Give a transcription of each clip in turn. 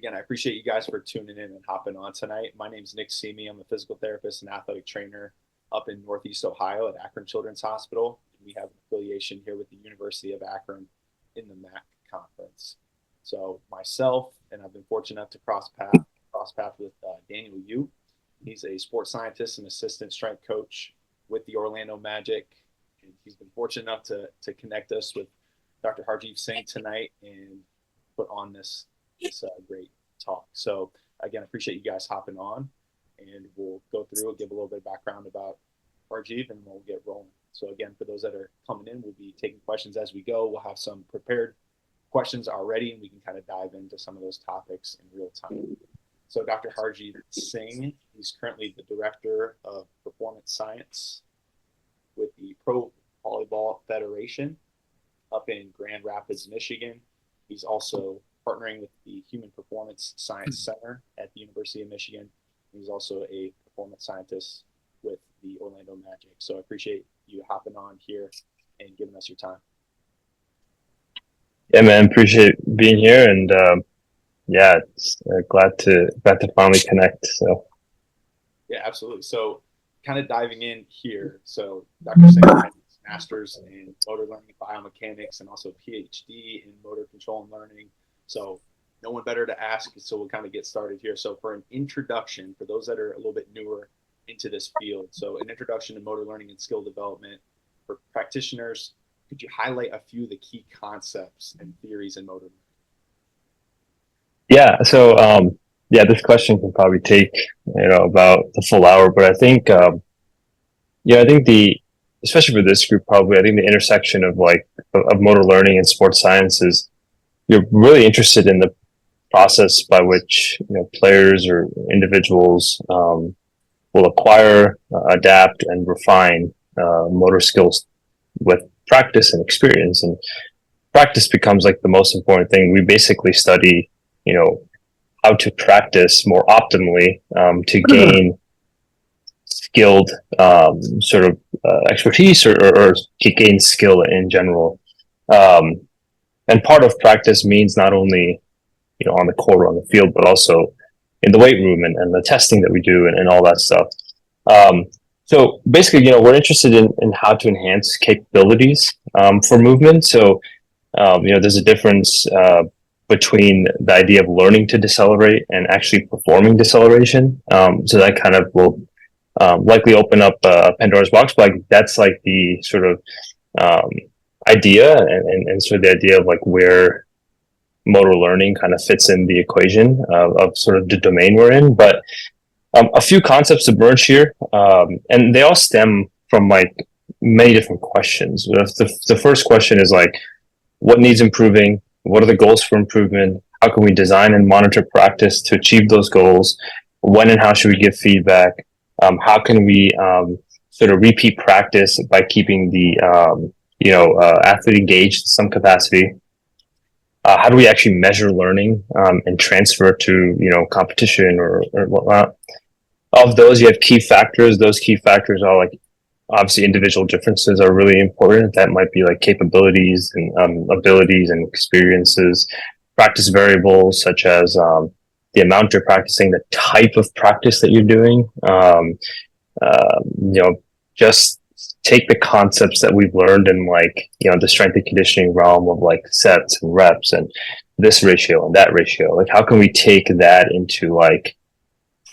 again, I appreciate you guys for tuning in and hopping on tonight. My name is Nick Simi. I'm a physical therapist and athletic trainer up in Northeast Ohio at Akron Children's Hospital. We have an affiliation here with the University of Akron in the MAC conference. So myself, and I've been fortunate enough to cross path with Daniel Yu. He's a sports scientist and assistant strength coach with the Orlando Magic. And he's been fortunate enough to connect us with Dr. Harjiv Singh tonight and put on this great talk. So again, I appreciate you guys hopping on, and we'll go through and give a little bit of background about Harjiv, and we'll get rolling. So again, for those that are coming in, we'll be taking questions as we go. We'll have some prepared questions already, and we can kind of dive into some of those topics in real time. So Dr. Harjiv Singh, he's currently the Director of Performance Science with the Pro Volleyball Federation up in Grand Rapids, Michigan. He's also partnering with the Human Performance Science Center at the University of Michigan. He's also a performance scientist with the Orlando Magic. So I appreciate you hopping on here and giving us your time. Yeah, man, appreciate being here, and it's glad to finally connect. So yeah, absolutely. So kind of diving in here. So Dr. Singh has a master's in motor learning biomechanics and also PhD in motor control and learning. So no one better to ask. So we'll kind of get started here. So for an introduction, for those that are a little bit newer into this field, so an introduction to motor learning and skill development for practitioners, could you highlight a few of the key concepts and theories in motor learning? yeah, so this question can probably take about the full hour, but I think especially for this group, probably I think the intersection of motor learning and sports science is you're really interested in the process by which players or individuals will acquire, adapt, and refine motor skills with practice and experience. And practice becomes like the most important thing. We basically study, how to practice more optimally to gain skilled expertise or to gain skill in general. And part of practice means not only, on the court or on the field, but also in the weight room and the testing that we do and all that stuff. So basically, we're interested in how to enhance capabilities for movement. So, there's a difference between the idea of learning to decelerate and actually performing deceleration. So that kind of will likely open up Pandora's box, but that's like the sort of idea and sort of the idea of where motor learning kind of fits in the equation of sort of the domain we're in. But a few concepts emerge here, and they all stem from many different questions. The first question is what needs improving? What are the goals for improvement? How can we design and monitor practice to achieve those goals? When and how should we give feedback? How can we sort of repeat practice by keeping the athlete engaged in some capacity? How do we actually measure learning and transfer to competition or whatnot? Of those, you have key factors. Those key factors are obviously individual differences are really important. That might be capabilities and abilities and experiences. Practice variables such as the amount you're practicing, the type of practice that you're doing. Just take the concepts that we've learned in the strength and conditioning realm of sets and reps and this ratio and that ratio. How can we take that into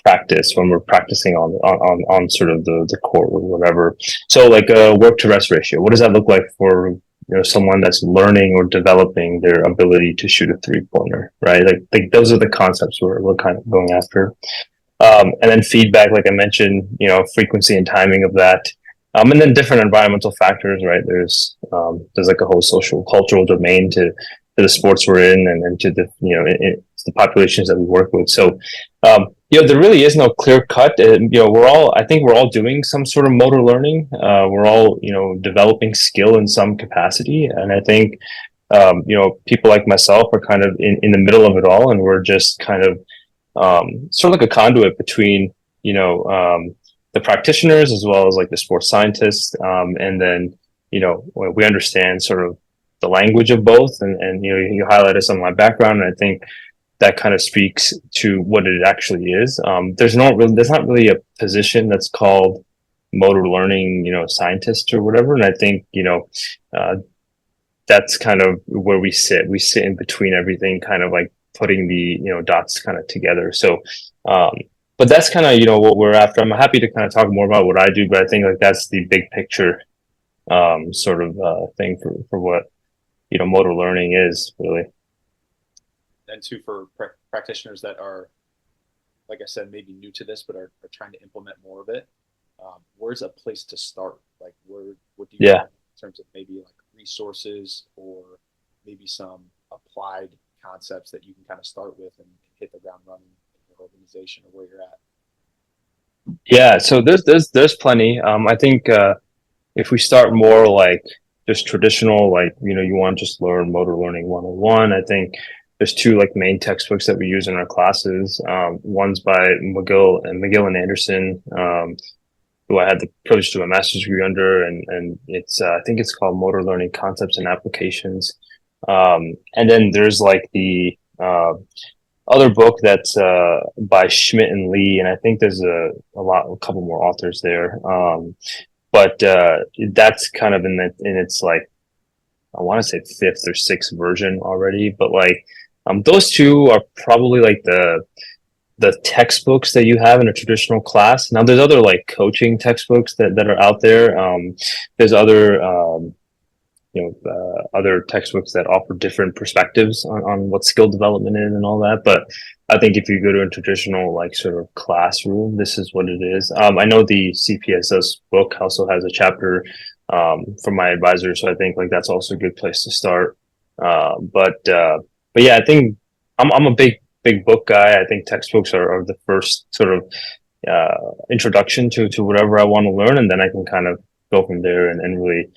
practice when we're practicing on sort of the court or whatever? So work to rest ratio. What does that look like for someone that's learning or developing their ability to shoot a 3-pointer, right? Those are the concepts we're kind of going after. And then feedback, like I mentioned, frequency and timing of that. And then different environmental factors, right? There's a whole social cultural domain to the sports we're in and to the the populations that we work with. So there really is no clear cut. I think we're all doing some sort of motor learning. We're all developing skill in some capacity, and I think people like myself are kind of in the middle of it all, and we're just kind of sort of like a conduit between the practitioners as well as the sports scientists, and then we understand sort of the language of both, and you highlighted some of my background, and I think that kind of speaks to what it actually is. There's not really a position that's called motor learning, scientist or whatever. And I think, uh, that's kind of where we sit. We sit in between everything, kind of like putting the, dots kind of together. So, um, but that's kind of, what we're after. I'm happy to kind of talk more about what I do, but I think like that's the big picture, sort of, thing for what, motor learning is really. And two, for practitioners that are, like I said, maybe new to this, but are trying to implement more of it. Where's a place to start? Like, what do you Yeah. in terms of maybe like resources or maybe some applied concepts that you can kind of start with and hit the ground running in your organization or where you're at? Yeah. So there's plenty. I think, if we start more like just traditional, like, you want to just learn motor learning 101, I think there's two like main textbooks that we use in our classes. One's by McGill and Anderson, who I had the privilege to do a master's degree under, and it's, I think it's called Motor Learning Concepts and Applications. And then there's like the, other book that's, by Schmidt and Lee, and I think there's a couple more authors there. But that's kind of in its like, I want to say fifth or sixth version already. But like, those two are probably like the textbooks that you have in a traditional class. Now there's other like coaching textbooks that are out there. There's other, other textbooks that offer different perspectives on what skill development is and all that. But I think if you go to a traditional like sort of classroom, this is what it is. I know the CPSS book also has a chapter, from my advisor, so I think like that's also a good place to start. But yeah, I think I'm a big book guy. I think textbooks are the first sort of, introduction to whatever I want to learn, and then I can kind of go from there and really,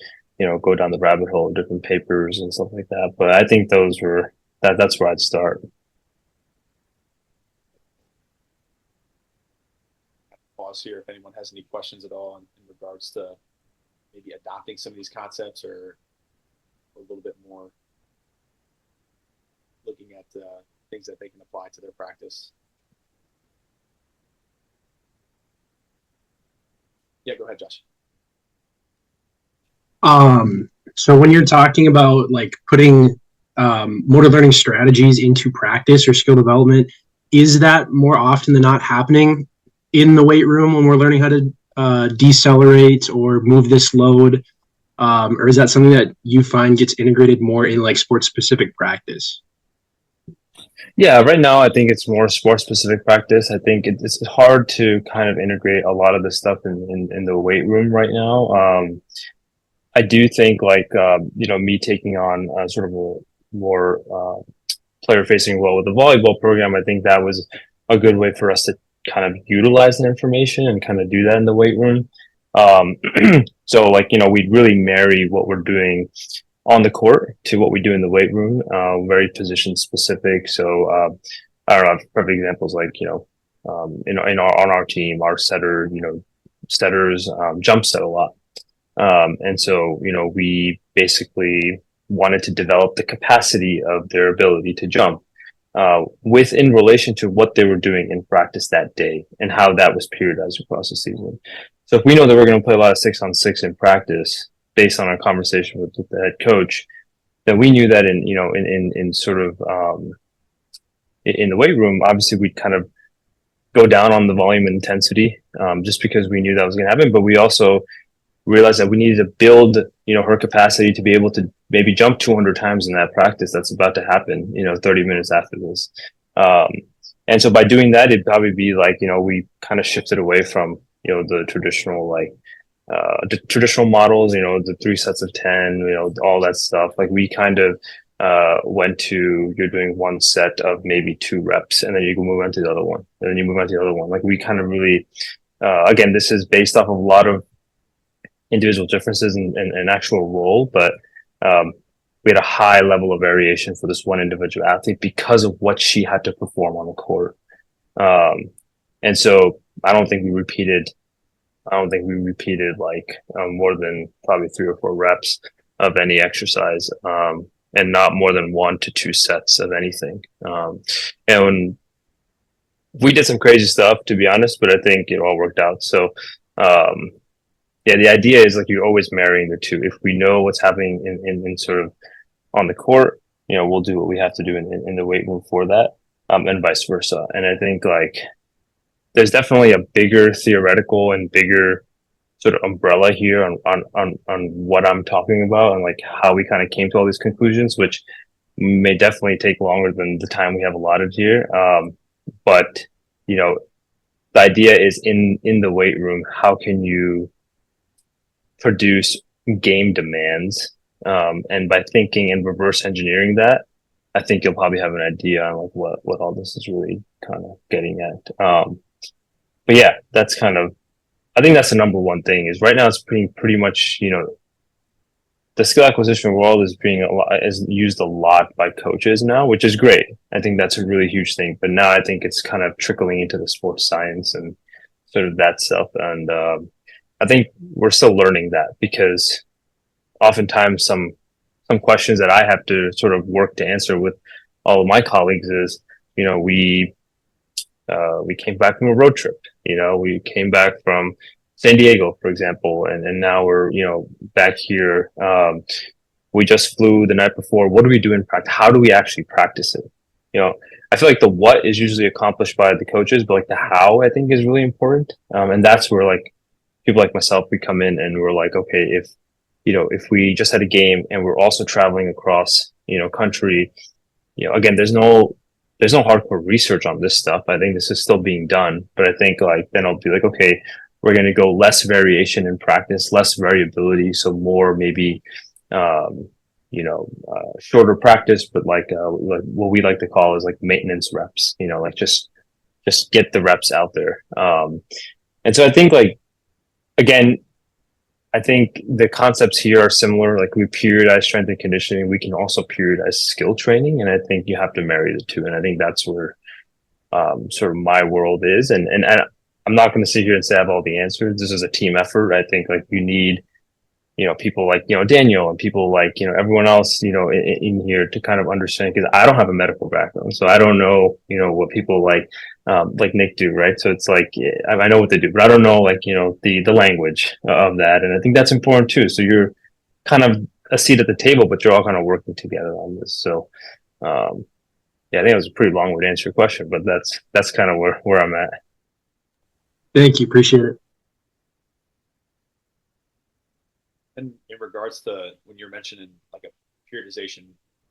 go down the rabbit hole of different papers and stuff like that. But I think that's where I'd start. Pause here if anyone has any questions at all in regards to maybe adopting some of these concepts or a little bit more looking at things that they can apply to their practice. Yeah, go ahead, Josh. So when you're talking about like putting motor learning strategies into practice or skill development, is that more often than not happening in the weight room when we're learning how to decelerate or move this load? Or is that something that you find gets integrated more in like sports specific practice? Yeah, right now I think it's more sport specific practice. I think it's hard to kind of integrate a lot of this stuff in the weight room right now. I do think like, me taking on, sort of a more, player facing role with the volleyball program, I think that was a good way for us to kind of utilize that information and kind of do that in the weight room. Um, so like, we'd really marry what we're doing on the court to what we do in the weight room, very position specific. So, I don't know, perfect examples like, on our team, our setters, jump set a lot. And so, we basically wanted to develop the capacity of their ability to jump, in relation to what they were doing in practice that day and how that was periodized across the season. So if we know that we're going to play a lot of 6-on-6 in practice based on our conversation with the head coach, then we knew that in sort of, in the weight room, obviously we'd kind of go down on the volume and intensity, just because we knew that was going to happen. But we also realized that we needed to build, her capacity to be able to maybe jump 200 times in that practice that's about to happen, 30 minutes after this. Um, and so by doing that, it'd probably be like, we kind of shifted away from, the traditional, like, the traditional models, the 3 sets of 10, all that stuff. Like we kind of, went to, you're doing one set of maybe 2 reps and then you can move on to the other one and then you move on to the other one. Like we kind of really, again, this is based off of a lot of individual differences and actual role, but, we had a high level of variation for this one individual athlete because of what she had to perform on the court. And so I don't think we repeated like, more than probably 3 or 4 reps of any exercise. and not more than 1 to 2 sets of anything. And we did some crazy stuff, to be honest, but I think it all worked out. So, um, yeah, the idea is like you're always marrying the two. If we know what's happening in sort of on the court, we'll do what we have to do in the weight room for that, and vice versa. And I think like there's definitely a bigger theoretical and bigger sort of umbrella here on what I'm talking about and like how we kind of came to all these conclusions, which may definitely take longer than the time we have allotted here. But the idea is in the weight room, how can you produce game demands? And by thinking and reverse engineering that, I think you'll probably have an idea on like what all this is really kind of getting at. But yeah, that's kind of, I think that's the number one thing is right now it's pretty much, the skill acquisition world is used a lot by coaches now, which is great. I think that's a really huge thing. But now I think it's kind of trickling into the sports science and sort of that stuff. And I think we're still learning that because oftentimes some questions that I have to sort of work to answer with all of my colleagues is, we came back from a road trip. We came back from San Diego, for example, and now we're, back here. We just flew the night before. What do we do in practice? How do we actually practice it? I feel like the what is usually accomplished by the coaches, but like the how I think is really important. And that's where like people like myself, we come in and we're like, okay, if we just had a game and we're also traveling across, country, again, there's no hardcore research on this stuff. I think this is still being done, but I think like then I'll be like, okay, we're going to go less variation in practice, less variability, so more maybe shorter practice, but like what we like to call is like maintenance reps. Like just get the reps out there. And so I think like again, I think the concepts here are similar. Like we periodize strength and conditioning. We can also periodize skill training. And I think you have to marry the two. And I think that's where sort of my world is. And I'm not going to sit here and say I have all the answers. This is a team effort. I think like you need, people like, Daniel and people like, everyone else, in here to kind of understand, because I don't have a medical background. So I don't know, what people like Nick do, right? So it's like, I know what they do, but I don't know, like, the language of that. And I think that's important too. So you're kind of a seat at the table, but you're all kind of working together on this. So, yeah, I think it was a pretty long way to answer your question, but that's kind of where I'm at. Thank you. Appreciate it. And in regards to when you're mentioning like a periodization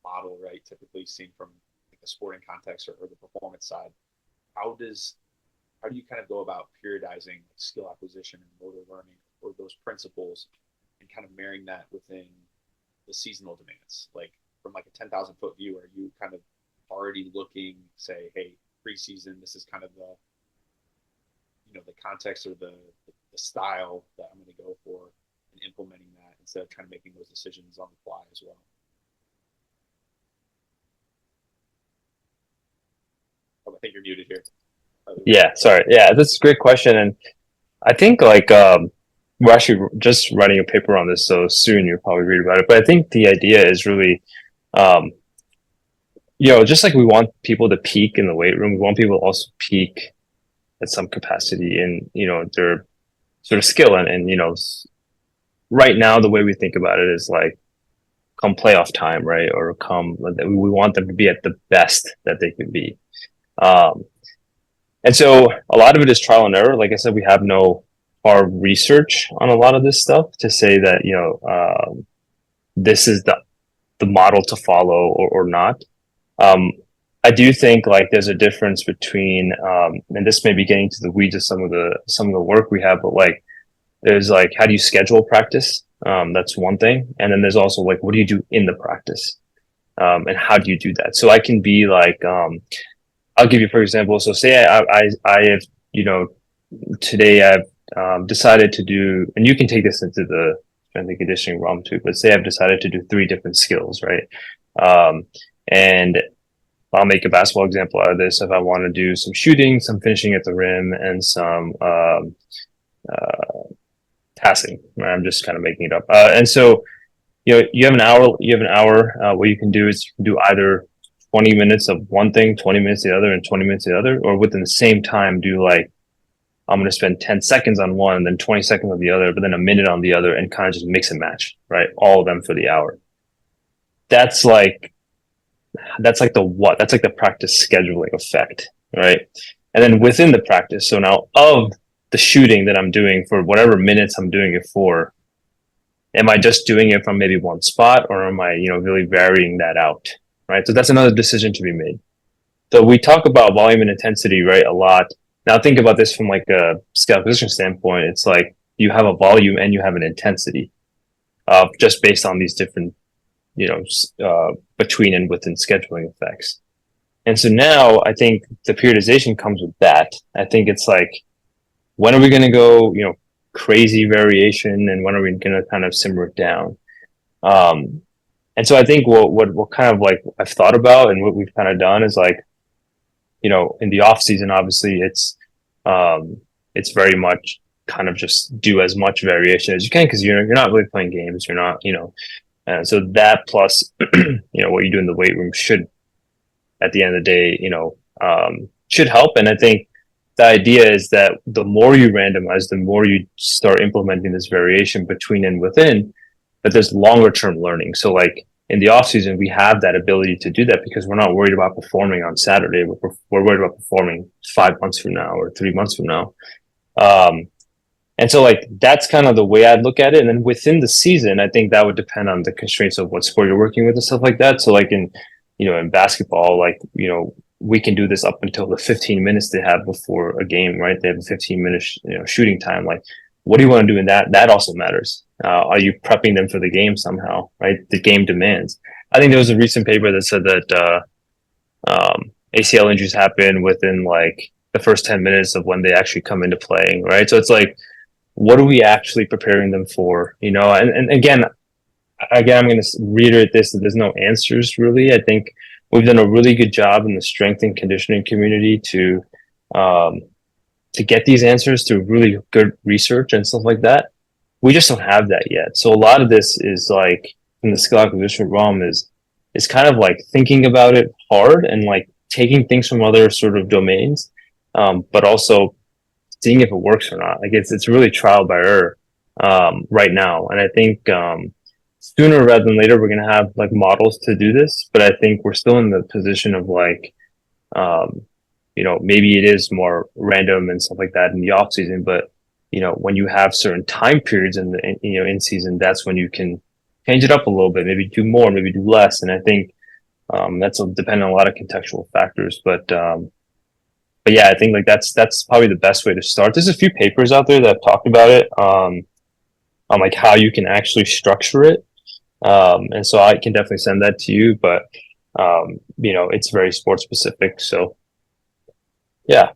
model, right, typically seen from like a sporting context or the performance side, how do you kind of go about periodizing skill acquisition and motor learning or those principles and kind of marrying that within the seasonal demands? Like from like a 10,000 foot view, are you kind of already looking, say, hey, preseason, this is kind of the context or the style that I'm going to go for, and implementing that instead of kind of making those decisions on the fly as well? Oh, I think you're muted here. Yeah, sorry. Yeah, that's a great question. And I think like we're actually just writing a paper on this, so soon you'll probably read about it. But I think the idea is really just like we want people to peak in the weight room, we want people to also peak at some capacity in, their sort of skill. And right now, the way we think about it is like come playoff time, right? Or we want them to be at the best that they can be. And so a lot of it is trial and error. Like I said, we have no hard research on a lot of this stuff to say that, this is the model to follow or not. I do think like there's a difference between, and this may be getting to the weeds of some of the work we have, but like there's like, how do you schedule practice? That's one thing. And then there's also like, what do you do in the practice? And how do you do that? So I can be like, I'll give you, for example, so say I have, today I've decided to do, and you can take this into the strength and conditioning realm too, but say I've decided to do 3 different skills, right? And I'll make a basketball example out of this. If I want to do some shooting, some finishing at the rim, and some passing, right? I'm just kind of making it up. And so you have an hour. What you can do is you can do either 20 minutes of one thing, 20 minutes the other, and 20 minutes the other, or within the same time do like I'm going to spend 10 seconds on one, then 20 seconds on the other, but then a minute on the other, and kind of just mix and match, right? All of them for the hour. That's like that's like the practice scheduling effect, right? And then within the practice, so now of the shooting that I'm doing for whatever minutes I'm doing it for, am I just doing it from maybe one spot, or am I, really varying that out, right? So that's another decision to be made. So we talk about volume and intensity, right, a lot. Now think about this from like a scale acquisition standpoint. It's like you have a volume and you have an intensity, just based on these different, between and within scheduling effects. And so now I think the periodization comes with that. I think it's like, when are we going to go, crazy variation, and when are we going to kind of simmer it down? And so I think what kind of like I've thought about and what we've kind of done is like, in the off season, obviously it's very much kind of just do as much variation as you can, because you're not really playing games. You're not, and so that plus, what you do in the weight room should, at the end of the day, should help. And I think the idea is that the more you randomize, the more you start implementing this variation between and within, but there's longer term learning. So like in the off season, we have that ability to do that because we're not worried about performing on Saturday. We're worried about performing 5 months from now or 3 months from now. And so like, that's kind of the way I'd look at it. And then within the season, I think that would depend on the constraints of what sport you're working with and stuff like that. So like in basketball, like, we can do this up until the 15 minutes they have before a game, right? They have a 15-minute, shooting time. Like, what do you want to do in that? That also matters. Are you prepping them for the game somehow, right? The game demands. I think there was a recent paper that said that ACL injuries happen within like the first 10 minutes of when they actually come into playing, right? So it's like, what are we actually preparing them for? And again, I'm going to reiterate this, that there's no answers really. I think we've done a really good job in the strength and conditioning community to get these answers through really good research and stuff like that. We just don't have that yet. So a lot of this is like in the skill acquisition realm is kind of like thinking about it hard and like taking things from other sort of domains, but also seeing if it works or not. Like it's really trial by error right now. And I think sooner rather than later, we're going to have like models to do this, but I think we're still in the position of like, maybe it is more random and stuff like that in the off season, but when you have certain time periods in season, that's when you can change it up a little bit, maybe do more, maybe do less. And I think that's dependent on a lot of contextual factors, but yeah, I think like that's probably the best way to start. There's a few papers out there that have talked about it, on like how you can actually structure it. And so I can definitely send that to you, but it's very sports specific. So yeah.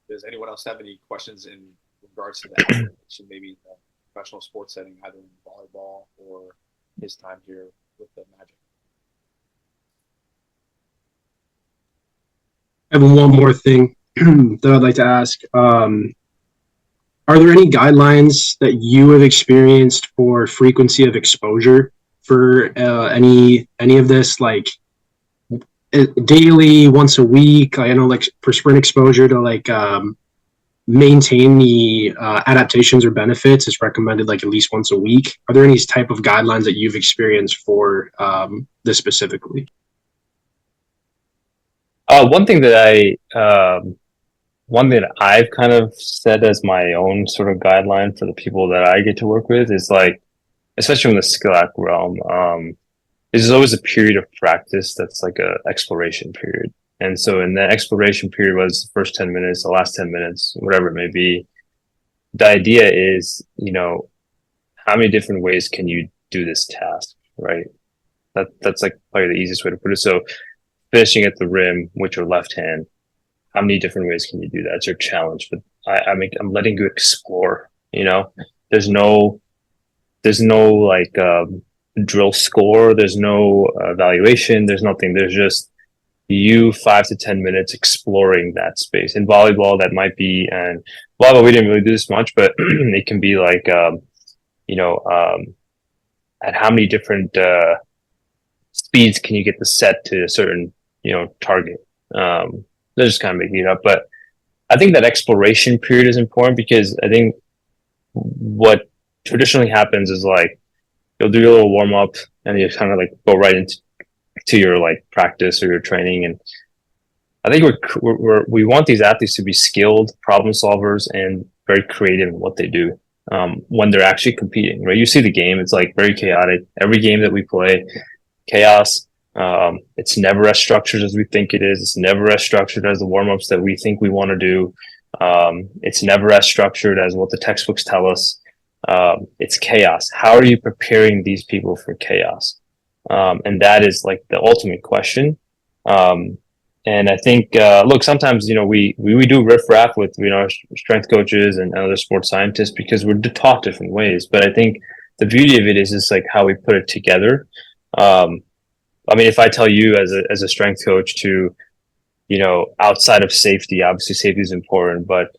Does anyone else have any questions in regards to that? So maybe the professional sports setting, either in volleyball or his time here with the Magic? I have one more thing that I'd like to ask. Are there any guidelines that you have experienced for frequency of exposure for any of this, like daily, once a week? I know, like for sprint exposure to like maintain the adaptations or benefits, it's recommended like at least once a week. Are there any type of guidelines that you've experienced for this specifically? One thing that I've kind of set as my own sort of guideline for the people that I get to work with is like, especially in the skill act realm, there's always a period of practice that's like a exploration period. And so in that exploration period, was the first 10 minutes, the last 10 minutes, whatever it may be, the idea is, how many different ways can you do this task, right? That's like probably the easiest way to put it. So finishing at the rim with your left hand, how many different ways can you do that? It's your challenge, but I'm letting you explore. There's no like drill score. There's no evaluation. There's nothing. There's just you 5 to 10 minutes exploring that space. In volleyball, that might be, and volleyball we didn't really do this much, but it can be like you know, at how many different speeds can you get the set to a certain, target. They're just kind of making it up. But I think that exploration period is important because I think what traditionally happens is like you'll do your little warm up and you kind of like go right into your like practice or your training. And I think we want these athletes to be skilled problem solvers and very creative in what they do when they're actually competing. Right? You see the game; it's like very chaotic. Every game that we play, chaos. It's never as structured as we think it is. It's never as structured as the warm ups that we think we want to do. It's never as structured as what the textbooks tell us. It's chaos. How are you preparing these people for chaos? And that is like the ultimate question. And I think, look, sometimes, we do riff-raff with, our strength coaches and other sports scientists because we're taught different ways. But I think the beauty of it is just like how we put it together. I mean, if I tell you as a strength coach to, outside of safety, obviously safety is important, but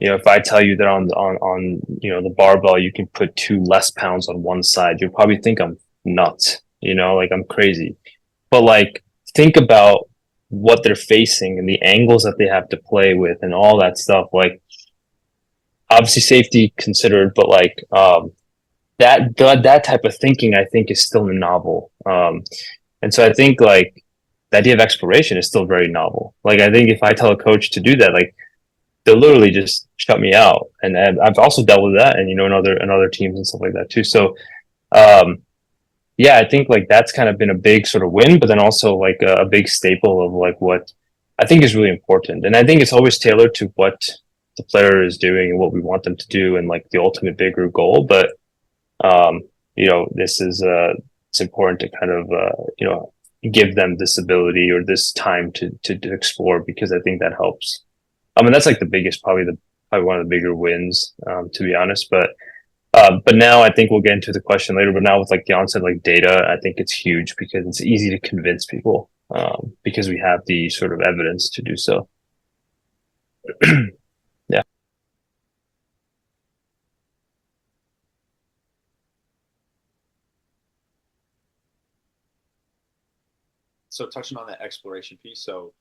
if I tell you that on the barbell you can put 2 less pounds on one side, you'll probably think I'm nuts, like I'm crazy. But like think about what they're facing and the angles that they have to play with and all that stuff. Like obviously safety considered, but like that type of thinking I think is still novel. And so I think like the idea of exploration is still very novel. Like I think if I tell a coach to do that, like they'll literally just shut me out. And I've also dealt with that, and in other teams and stuff like that too. So, yeah, I think like that's kind of been a big sort of win, but then also like a big staple of like what I think is really important. And I think it's always tailored to what the player is doing and what we want them to do, and like the ultimate bigger goal. But this is it's important to kind of give them this ability or this time to explore, because I think that helps. I mean, that's like the biggest, probably one of the bigger wins, to be honest. But now I think we'll get into the question later. But now with like the onset like data, I think it's huge because it's easy to convince people because we have the sort of evidence to do so. Yeah. So touching on that exploration piece, so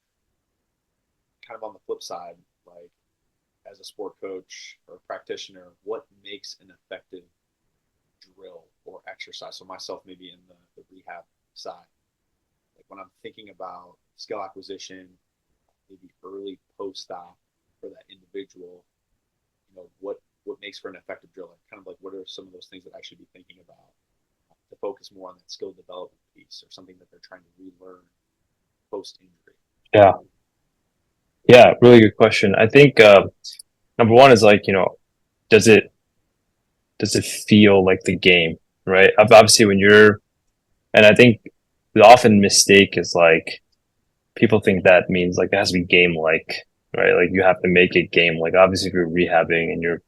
kind of on the flip side, like as a sport coach or practitioner, what makes an effective drill or exercise? So myself, maybe in the rehab side, like when I'm thinking about skill acquisition, maybe early post-op for that individual, what makes for an effective drill? Like kind of like what are some of those things that I should be thinking about to focus more on that skill development piece or something that they're trying to relearn post-injury? Yeah, really good question. I think number one is like, does it feel like the game, right? Obviously and I think the often mistake is like people think that means like it has to be game like, right? Like you have to make it game like. Obviously if you're rehabbing and you're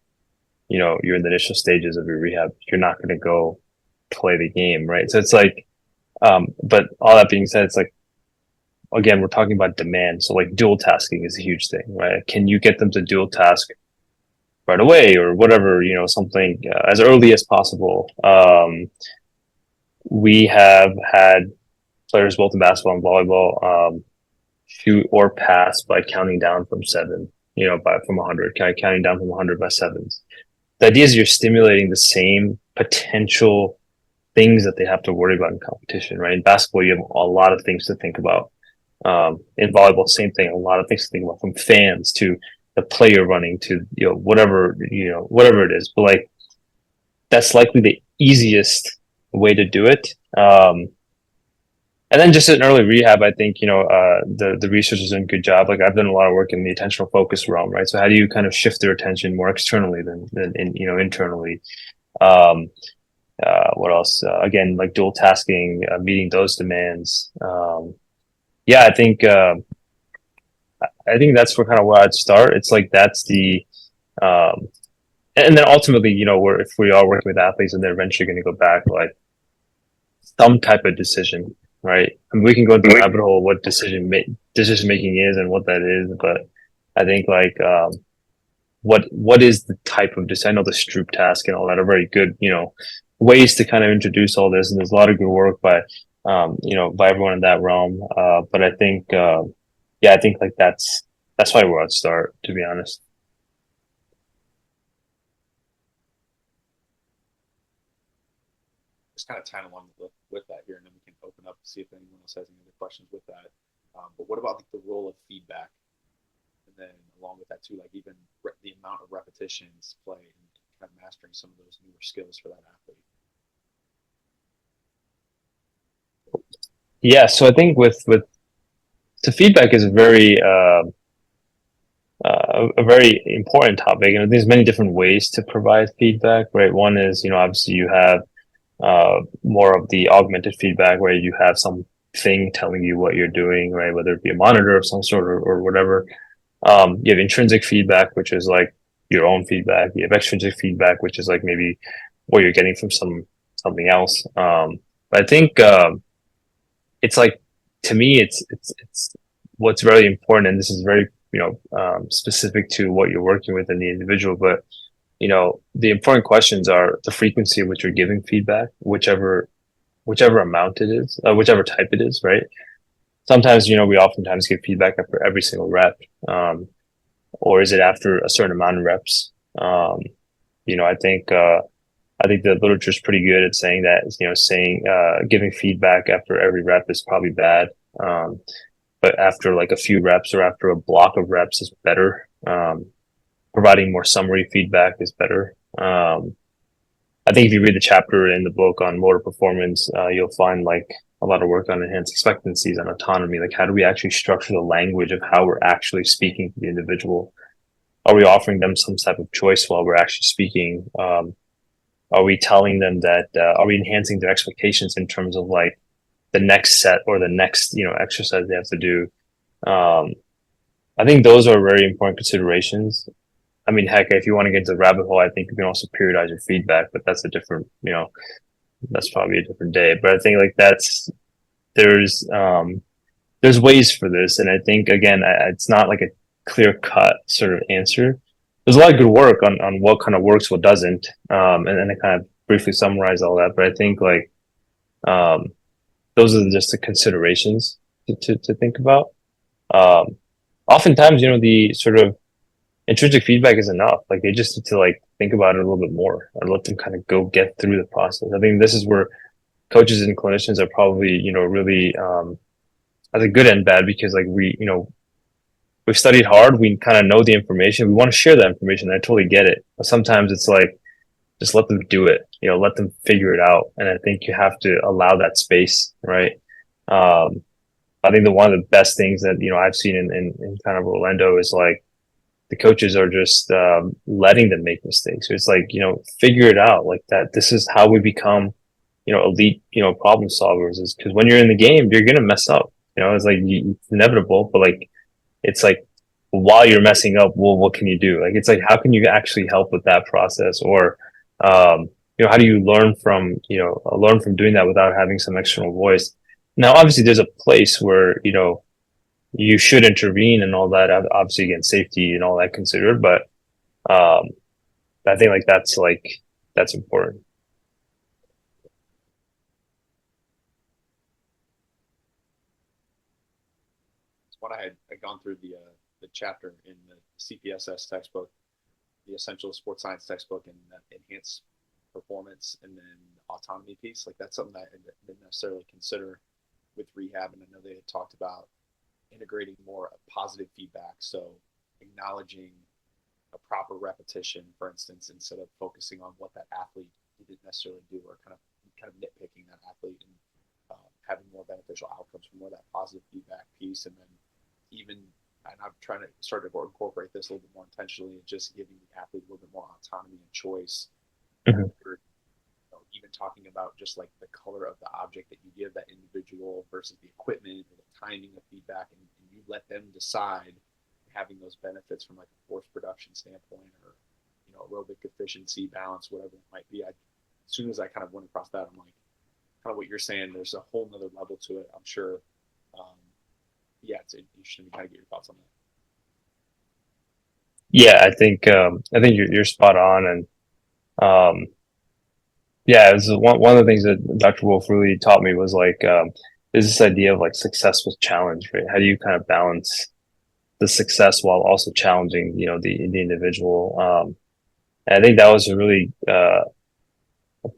in the initial stages of your rehab, you're not going to go play the game, right? So it's like but all that being said, it's like, again, we're talking about demand. So like dual tasking is a huge thing, right? Can you get them to dual task right away or whatever, something as early as possible? We have had players both in basketball and volleyball shoot or pass by counting down from 7, from 100, counting down from 100 by 7s. The idea is you're stimulating the same potential things that they have to worry about in competition, right? In basketball, you have a lot of things to think about. In volleyball, same thing, a lot of things to think about, from fans to the player running to, whatever it is. But like, that's likely the easiest way to do it. And then just in early rehab, I think, the research is doing a good job. Like I've done a lot of work in the attentional focus realm, right? So how do you kind of shift their attention more externally than internally? What else? Again, like dual tasking, meeting those demands. Yeah, I think that's where I'd start. It's like that's the and then ultimately, if we are working with athletes and they're eventually going to go back, like some type of decision, right? I mean, we can go into the rabbit hole what decision making is and what that is, but I think like what is the type of I know the Stroop task and all that are very good, ways to kind of introduce all this. And there's a lot of good work by, by everyone in that realm. But I think, yeah, I think like that's probably where I'd start, to be honest. Just kind of tying along with that here, and then we can open up to see if anyone else has any other questions with that. But what about like, the role of feedback? And then along with that too, like even the amount of repetitions play and kind of mastering some of those newer skills for that athlete. Yeah, so I think with so feedback is a very important topic, and there's many different ways to provide feedback. Right, one is obviously you have more of the augmented feedback where you have something telling you what you're doing, right? Whether it be a monitor of some sort or whatever. You have intrinsic feedback, which is like your own feedback. You have extrinsic feedback, which is like maybe what you're getting from something else. But I think it's like to me, it's what's very important, and this is very specific to what you're working with in the individual. But the important questions are the frequency at which you're giving feedback, whichever amount it is, whichever type it is, right? Sometimes we oftentimes give feedback after every single rep, or is it after a certain amount of reps? I think the literature is pretty good at saying that, giving feedback after every rep is probably bad. But after like a few reps or after a block of reps is better. Providing more summary feedback is better. I think if you read the chapter in the book on motor performance, you'll find like a lot of work on enhanced expectancies and autonomy. Like, how do we actually structure the language of how we're actually speaking to the individual? Are we offering them some type of choice while we're actually speaking? Are we telling them that, are we enhancing their expectations in terms of like the next set or the next, exercise they have to do? I think those are very important considerations. I mean, heck, if you want to get into the rabbit hole, I think you can also periodize your feedback, but that's a different, that's probably a different day. But I think like there's ways for this, and I think again, it's not like a clear cut sort of answer. There's a lot of good work on what kind of works, what doesn't, and I kind of briefly summarize all that. But I think like um, those are just the considerations to think about. Um, Oftentimes, the sort of intrinsic feedback is enough. Like they just need to like think about it a little bit more and let them kind of go get through the process. I think this is where coaches and clinicians are probably, really I think good and bad, because like we've studied hard, we kind of know the information, we want to share that information. I totally get it. But sometimes it's like just let them do it, let them figure it out. And I think you have to allow that space, right? I think one of the best things that, I've seen in kind of Orlando is like the coaches are just letting them make mistakes. So it's like, figure it out like that. This is how we become, elite, problem solvers, is because when you're in the game, you're going to mess up. It's like it's inevitable, but like, it's like while you're messing up, well, what can you do? Like, it's like, how can you actually help with that process? Or, how do you learn from doing that without having some external voice? Now, obviously there's a place where, you should intervene and all that, obviously against safety and all that considered, but I think that's important. It's what I had gone through the chapter in the CPSS textbook, the essential sports science textbook, and enhanced performance, and then autonomy piece. Like that's something that I didn't necessarily consider with rehab, and I know they had talked about integrating more positive feedback. So acknowledging a proper repetition, for instance, instead of focusing on what that athlete didn't necessarily do, or kind of nitpicking that athlete, and having more beneficial outcomes from more of that positive feedback piece. And then even, and I'm trying to start to incorporate this a little bit more intentionally, and just giving the athlete a little bit more autonomy and choice. Mm-hmm. Even talking about just like the color of the object that you give that individual versus the equipment or the timing of feedback, and you let them decide, having those benefits from like a force production standpoint, or aerobic efficiency, balance, whatever it might be. As soon as I kind of went across that, I'm like, kind of what you're saying, there's a whole nother level to it, I'm sure. Yeah, it's interesting to kind of get your thoughts on that. Yeah, I think you're spot on, and um, yeah, it was one of the things that Dr. Wolf really taught me was like is this idea of like success with challenge, right? How do you kind of balance the success while also challenging, the individual? And I think that was a really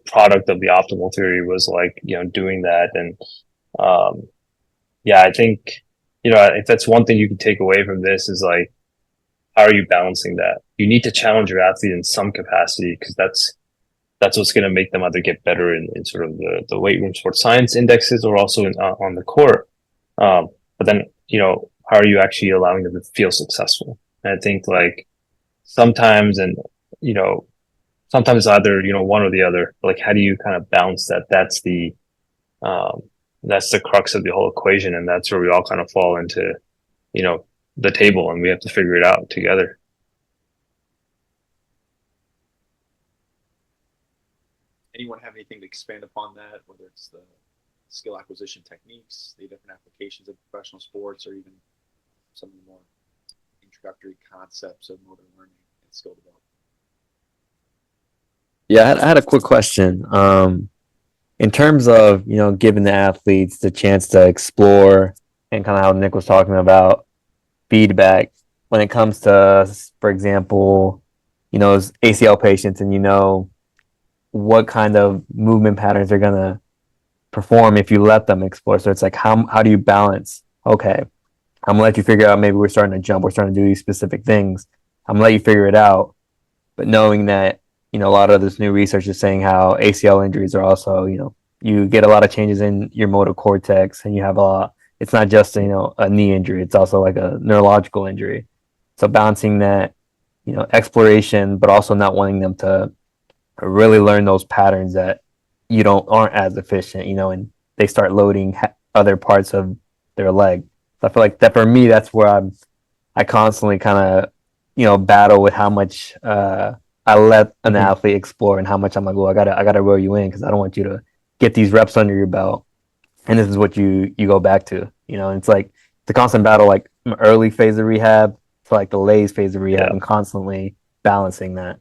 product of the optimal theory was like doing that, and um, yeah, I think if that's one thing you can take away from this is like how are you balancing that? You need to challenge your athlete in some capacity because that's what's going to make them either get better in sort of the weight room sports science indexes or also on the court. But then, how are you actually allowing them to feel successful? And I think like sometimes, and, you know, sometimes either, one or the other, like how do you kind of balance that? Um, that's the crux of the whole equation. And that's where we all kind of fall into, you know, the table and we have to figure it out together. Anyone have anything to expand upon that, whether it's the skill acquisition techniques, the different applications of professional sports, or even some of the more introductory concepts of motor learning and skill development? Yeah, I had a quick question. In terms of giving the athletes the chance to explore and kind of how Nick was talking about feedback when it comes to, for example, ACL patients, and what kind of movement patterns they're gonna perform if you let them explore. So it's like how do you balance? Okay, I'm gonna let you figure out maybe we're starting to jump, we're starting to do these specific things. I'm gonna let you figure it out, but knowing that a lot of this new research is saying how ACL injuries are also you get a lot of changes in your motor cortex, and you have a lot. It's not just a knee injury; it's also like a neurological injury. So balancing that exploration, but also not wanting them to really learn those patterns that aren't as efficient, and they start loading other parts of their leg. So I feel like that for me, that's where I constantly kind of battle with how much I let an Mm-hmm. athlete explore and how much I'm like, well, I gotta roll you in because I don't want you to get these reps under your belt, and this is what you go back to, and it's like the constant battle, like from early phase of rehab to like the late phase of rehab, Yeah. and constantly balancing that.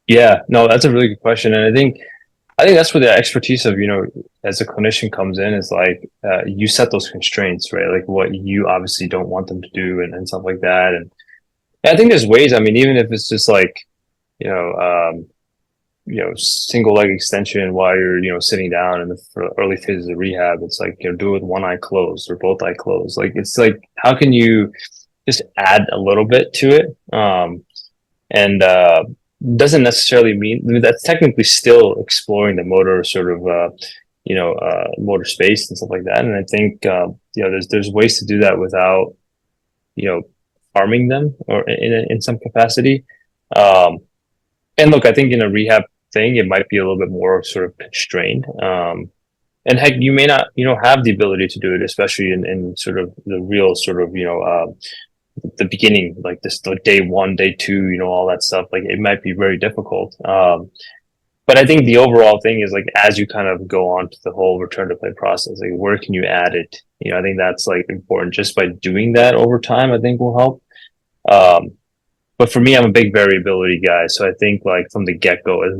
Yeah, no, that's a really good question. And I think that's where the expertise of, as a clinician comes in is like, you set those constraints, right? Like what you obviously don't want them to do and stuff like that. And I think there's ways, I mean, even if it's just like, you know, um, single leg extension while you're, sitting down in the early phases of rehab, it's like, do it with one eye closed or both eye closed. Like, it's like, how can you just add a little bit to it? And doesn't necessarily mean, I mean, that's technically still exploring the motor sort of motor space and stuff like that. And I think there's ways to do that without you know harming them or in some capacity. Um, and look, I think in a rehab thing, it might be a little bit more sort of constrained. And heck, you may not have the ability to do it, especially in sort of the real sort of the beginning, like this, like day one, day two, all that stuff. Like it might be very difficult. But I think the overall thing is like as you kind of go on to the whole return to play process, like where can you add it? I think that's like important. Just by doing that over time, I think will help. Um, but for me, I'm a big variability guy, so I think like from the get go, as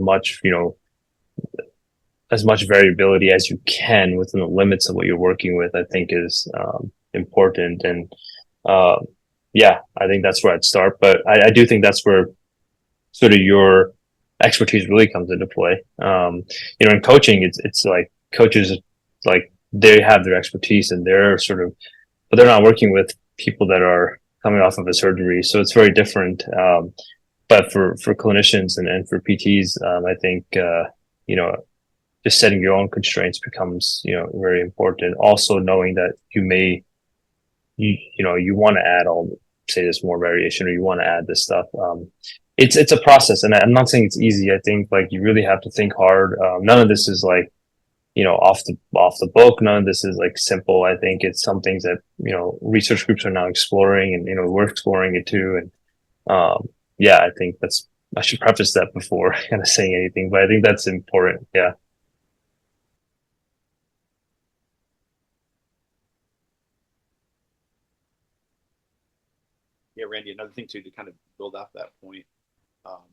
much variability as you can within the limits of what you're working with, I think is important. And uh, yeah, I think that's where I'd start. But I do think that's where sort of your expertise really comes into play. In coaching, it's like coaches like they have their expertise and they're sort of, but they're not working with people that are coming off of a surgery, so it's very different. But for clinicians and for PTs, I think you know just setting your own constraints becomes very important. Also knowing that you want to add all, say, this more variation, or you want to add this stuff. It's a process, and I'm not saying it's easy. I think like you really have to think hard. None of this is like off the book. None of this is like simple. I think it's some things that research groups are now exploring, and we're exploring it too. And yeah, I think I should preface that before kind of saying anything, but I think that's important. Yeah. Yeah, Randy, another thing too, to kind of build off that point, um,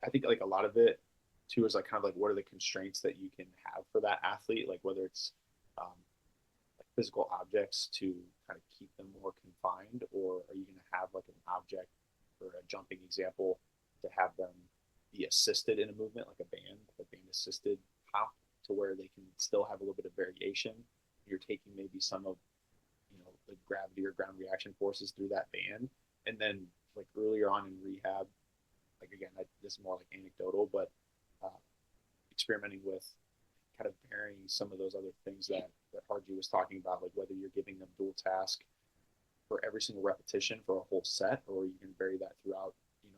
I think like a lot of it too is like kind of like what are the constraints that you can have for that athlete, like whether it's um, like physical objects to kind of keep them more confined, or are you going to have like an object for a jumping example to have them be assisted in a movement, like band assisted hop, to where they can still have a little bit of variation. You're taking maybe some of the gravity or ground reaction forces through that band, and then like earlier on in rehab, like again, this is more like anecdotal, but uh, experimenting with kind of varying some of those other things that Harji was talking about, like whether you're giving them dual task for every single repetition for a whole set, or you can vary that throughout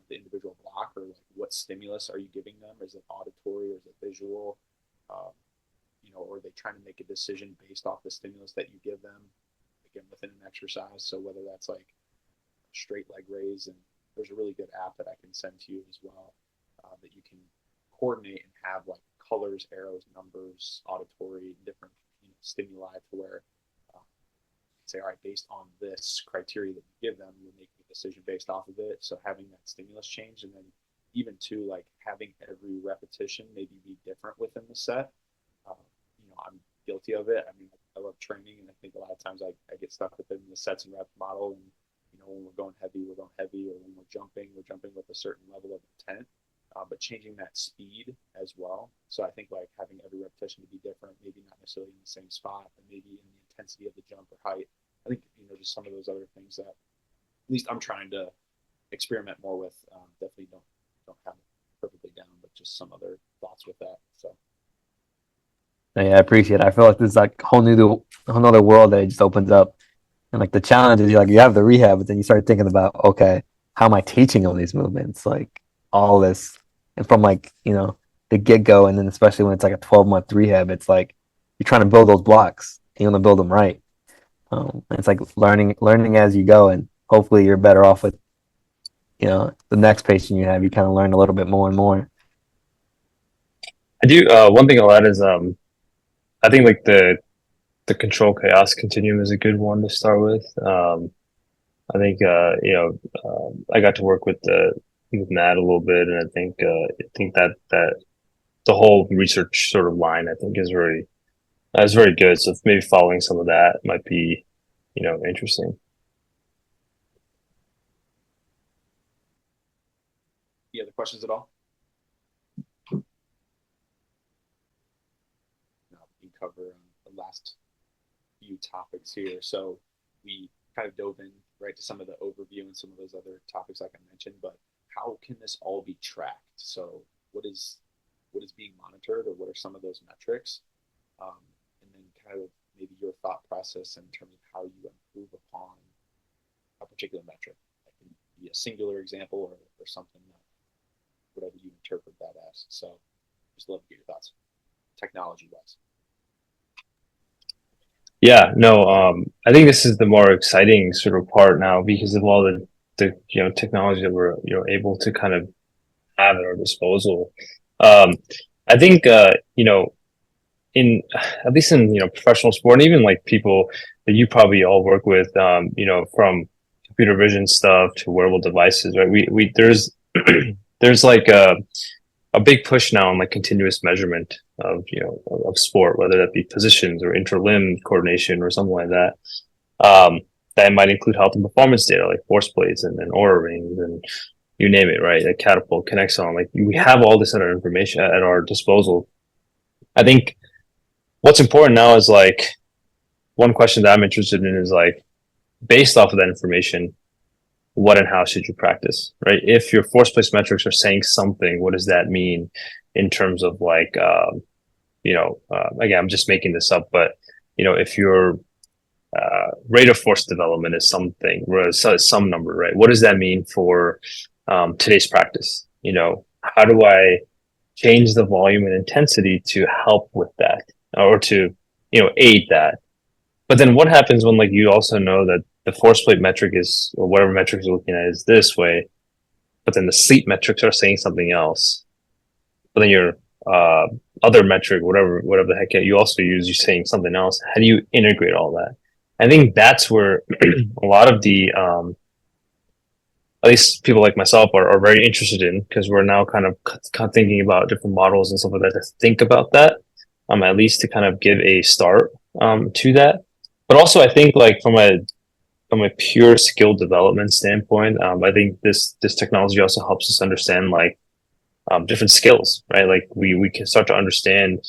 the individual block, or like what stimulus are you giving them? Is it auditory or is it visual? Um, or are they trying to make a decision based off the stimulus that you give them, again within an exercise? So whether that's like straight leg raise, and there's a really good app that I can send to you as well, that you can coordinate and have like colors, arrows, numbers, auditory, different stimuli, to where say, all right, based on this criteria that you give them, you're making a decision based off of it. So having that stimulus change, and then even to like having every repetition maybe be different within the set. I'm guilty of it. I mean, I love training, and I think a lot of times I get stuck within the sets and rep model. And when we're going heavy, we're going heavy, or when we're jumping with a certain level of intent. But changing that speed as well. So I think like having every repetition to be different, maybe not necessarily in the same spot, but maybe in the intensity of the jump or height. I think just some of those other things that at least I'm trying to experiment more with. Definitely don't have it perfectly down, but just some other thoughts with that. So Yeah, I appreciate it. I feel like this is like a whole nother world that it just opens up. And like the challenge is you have the rehab, but then you start thinking about, okay, how am I teaching all these movements? Like all this, and from like, the get go, and then especially when it's like a 12-month rehab, it's like you're trying to build those blocks and you want to build them right. And it's like learning as you go, and hopefully you're better off with, the next patient you have, you kind of learn a little bit more and more. I do. One thing I'll add is I think like the control chaos continuum is a good one to start with. I think I got to work with Matt a little bit, and I think that the whole research sort of line I think is very good. So maybe following some of that might be interesting. any other questions at all? No, we can cover the last few topics here. So we kind of dove in right to some of the overview and some of those other topics like I mentioned, but how can this all be tracked? So what is being monitored, or what are some of those metrics? And then kind of maybe your thought process in terms of how you improve upon a particular metric. That can be a singular example, or something that whatever you interpret that as. So just love to get your thoughts technology wise. Yeah, no, I think this is the more exciting sort of part now because of all the technology that we're able to kind of have at our disposal. I think in at least in professional sport, and even like people that you probably all work with, from computer vision stuff to wearable devices, right? We there's like a big push now on like continuous measurement of sport, whether that be positions or interlimb coordination or something like that. That might include health and performance data like force plates and aura rings and you name it, right? Like catapult, Connexon, like we have all this other information at our disposal. I think what's important now is like one question that I'm interested in is like based off of that information, what and how should you practice, right? If your force place metrics are saying something, what does that mean in terms of like, again, I'm just making this up, but if your rate of force development is something, some number, right? What does that mean for today's practice? How do I change the volume and intensity to help with that or to, aid that? But then what happens when like you also know that the force plate metric is, or whatever metrics you're looking at is this way, but then the sleep metrics are saying something else. But then your other metric, whatever the heck you also use, you're saying something else. How do you integrate all that? I think that's where a lot of the at least people like myself are very interested in, because we're now kind of thinking about different models and stuff like that to think about that, at least to kind of give a start to that. But also, I think like from a pure skill development standpoint, I think this technology also helps us understand like different skills, right? Like we can start to understand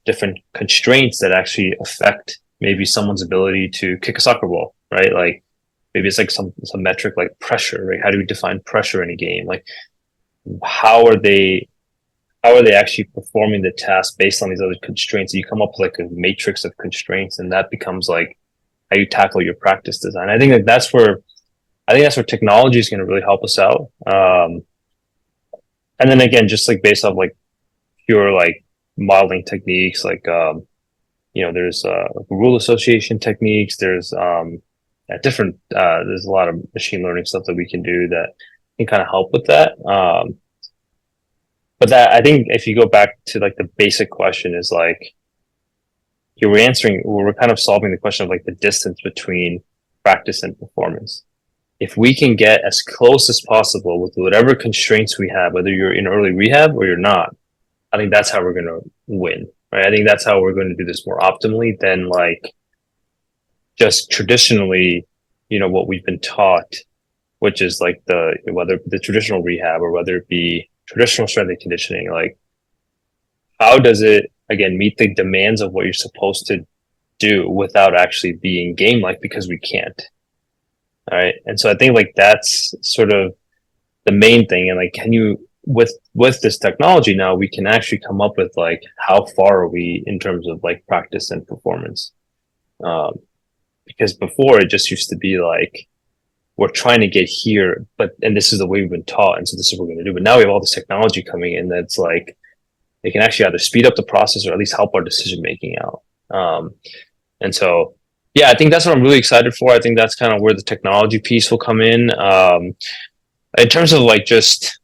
different constraints that actually affect maybe someone's ability to kick a soccer ball, right? Like maybe it's like some metric like pressure, right? How do we define pressure in a game? Like how are they actually performing the task based on these other constraints? You come up with like a matrix of constraints, and that becomes like how you tackle your practice design. I think that that's where technology is going to really help us out. And then again, just like based off like pure like modeling techniques, like there's rule association techniques. There's different. There's a lot of machine learning stuff that we can do that can kind of help with that. But that, I think, if you go back to like the basic question, is like we're kind of solving the question of like the distance between practice and performance. If we can get as close as possible with whatever constraints we have, whether you're in early rehab or you're not, I think that's how we're going to win, right? I think that's how we're going to do this more optimally than like just traditionally, what we've been taught, which is like whether the traditional rehab or whether it be traditional strength and conditioning, like how does it again meet the demands of what you're supposed to do without actually being game like, because we can't. All right. And so I think like that's sort of the main thing. And like, can you, with this technology now, we can actually come up with like how far are we in terms of like practice and performance. Because before it just used to be like, we're trying to get here, and this is the way we've been taught, and so this is what we're going to do. But now we have all this technology coming in that's like, it can actually either speed up the process or at least help our decision making out. And so, yeah, I think that's what I'm really excited for. I think that's kind of where the technology piece will come in. In terms of like just,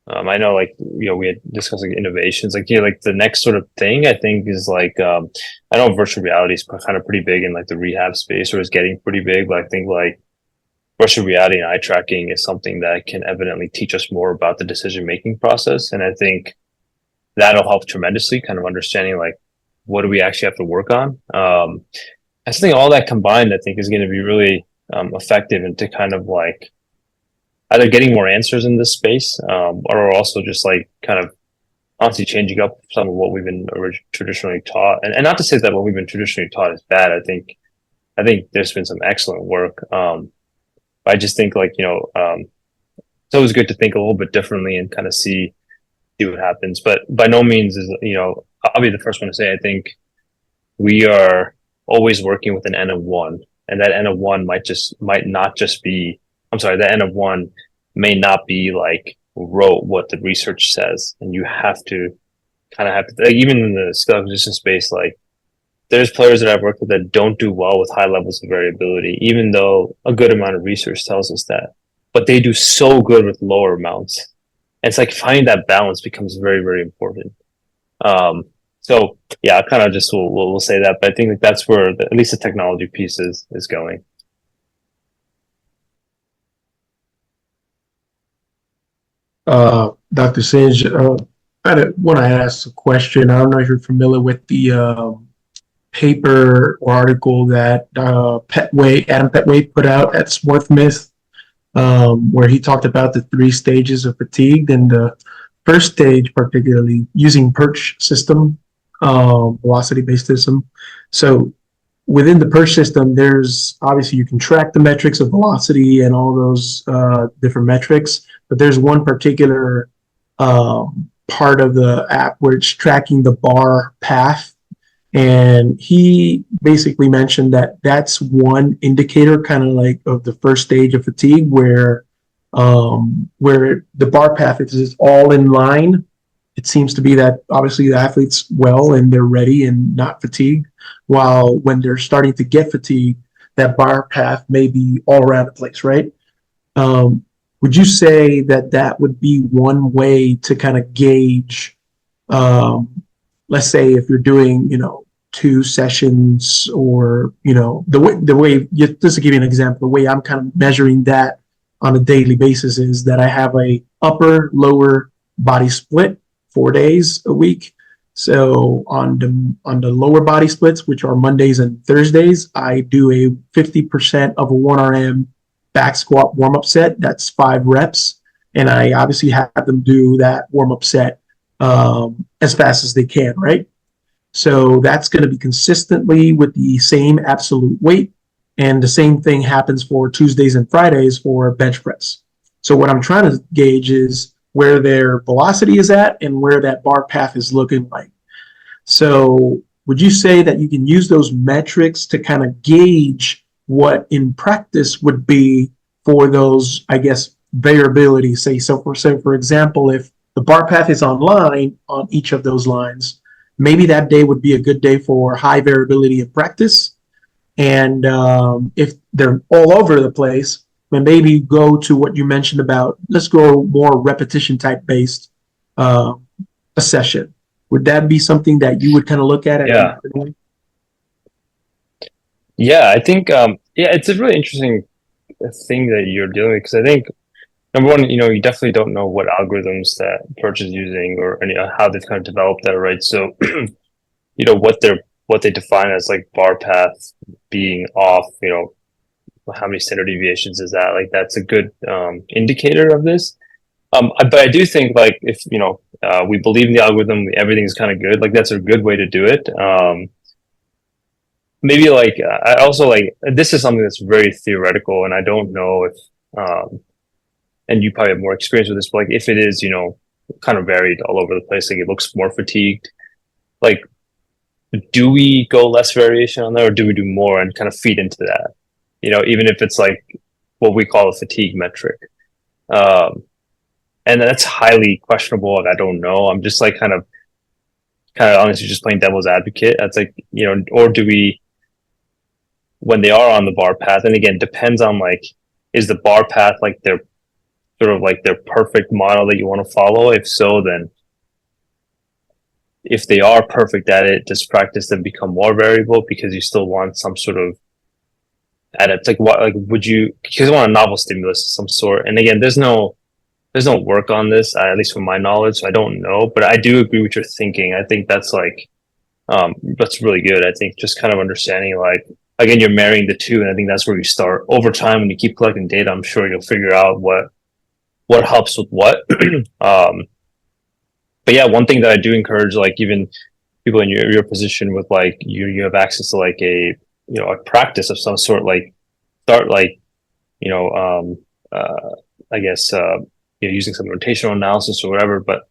I know like, we had discussed like innovations, like, like the next sort of thing I think is like, I know virtual reality is kind of pretty big in like the rehab space, or is getting pretty big, but I think like virtual reality and eye tracking is something that can evidently teach us more about the decision making process. And I think that'll help tremendously, kind of understanding like what do we actually have to work on. I think all that combined, I think, is going to be really effective into kind of like either getting more answers in this space, or also just like kind of honestly changing up some of what we've been traditionally taught. And not to say that what we've been traditionally taught is bad. I think there's been some excellent work. I just think like, it's always good to think a little bit differently and kind of see what happens. But by no means is, I'll be the first one to say, I think we are always working with an N of one, and that N of one might not just be, that N of one may not be like wrote what the research says. And you have to like, even in the skill acquisition space, like there's players that I've worked with that don't do well with high levels of variability, even though a good amount of research tells us that, but they do so good with lower amounts. And it's like finding that balance becomes very, very important. So yeah, I kind of just we'll say that, but I think that's where at least the technology piece is going. Dr. Singh, I want to ask a question. I don't know if you're familiar with the paper or article that Adam Petway put out at Swarthmouth, where he talked about the 3 stages of fatigue, and the first stage, particularly using perch system, velocity-based system. So within the perch system, there's obviously you can track the metrics of velocity and all those different metrics, but there's one particular part of the app where it's tracking the bar path. And he basically mentioned that that's one indicator, kind of like of the first stage of fatigue, where the bar path is all in line. It seems to be that obviously the athlete's well and they're ready and not fatigued, while when they're starting to get fatigued, that bar path may be all around the place, right? Would you say that would be one way to kind of gauge, let's say if you're doing, 2 sessions, or, the way, just to give you an example, the way I'm kind of measuring that on a daily basis is that I have a upper lower body split 4 days a week. So on the lower body splits, which are Mondays and Thursdays, I do a 50% of a 1 RM back squat warm up set. That's 5 reps, and I obviously have them do that warm up set as fast as they can, right? So that's going to be consistently with the same absolute weight. And the same thing happens for Tuesdays and Fridays for bench press. So what I'm trying to gauge is where their velocity is at and where that bar path is looking like. So would you say that you can use those metrics to kind of gauge what in practice would be for those, I guess, variability? Say, for example, if the bar path is online on each of those lines, maybe that day would be a good day for high variability in practice. And if they're all over the place, then maybe go to what you mentioned about, let's go more repetition type based a session. Would that be something that you would kind of look at? Yeah. Yeah, I think it's a really interesting thing that you're dealing with, because I think number one, you definitely don't know what algorithms that Perch is using or how they've kind of developed that, right? So what they define as like bar path being off, how many standard deviations is that? Like that's a good indicator of this. But I do think like if we believe in the algorithm, everything's kind of good. Like that's a good way to do it. Maybe like I also like this is something that's very theoretical, and I don't know if and you probably have more experience with this, but like if it is kind of varied all over the place, like it looks more fatigued, like do we go less variation on there, or do we do more and kind of feed into that? Even if it's like what we call a fatigue metric. And that's highly questionable, and I don't know. I'm just like kind of honestly just playing devil's advocate. That's like, or do we, when they are on the bar path, and again, depends on like, is the bar path like their sort of like their perfect model that you want to follow? If so, then if they are perfect at it, does practice then become more variable because you still want some sort of adapt? Like what, like would you, because you want a novel stimulus of some sort? And again, there's no work on this, at least from my knowledge. So I don't know, but I do agree with your thinking. I think that's like, that's really good. I think just kind of understanding, like, again, you're marrying the two, and I think that's where you start. Over time, when you keep collecting data, I'm sure you'll figure out what helps with what. But yeah, one thing that I do encourage, like even people in your position with like you have access to like a a practice of some sort, like start like I guess using some rotational analysis or whatever, but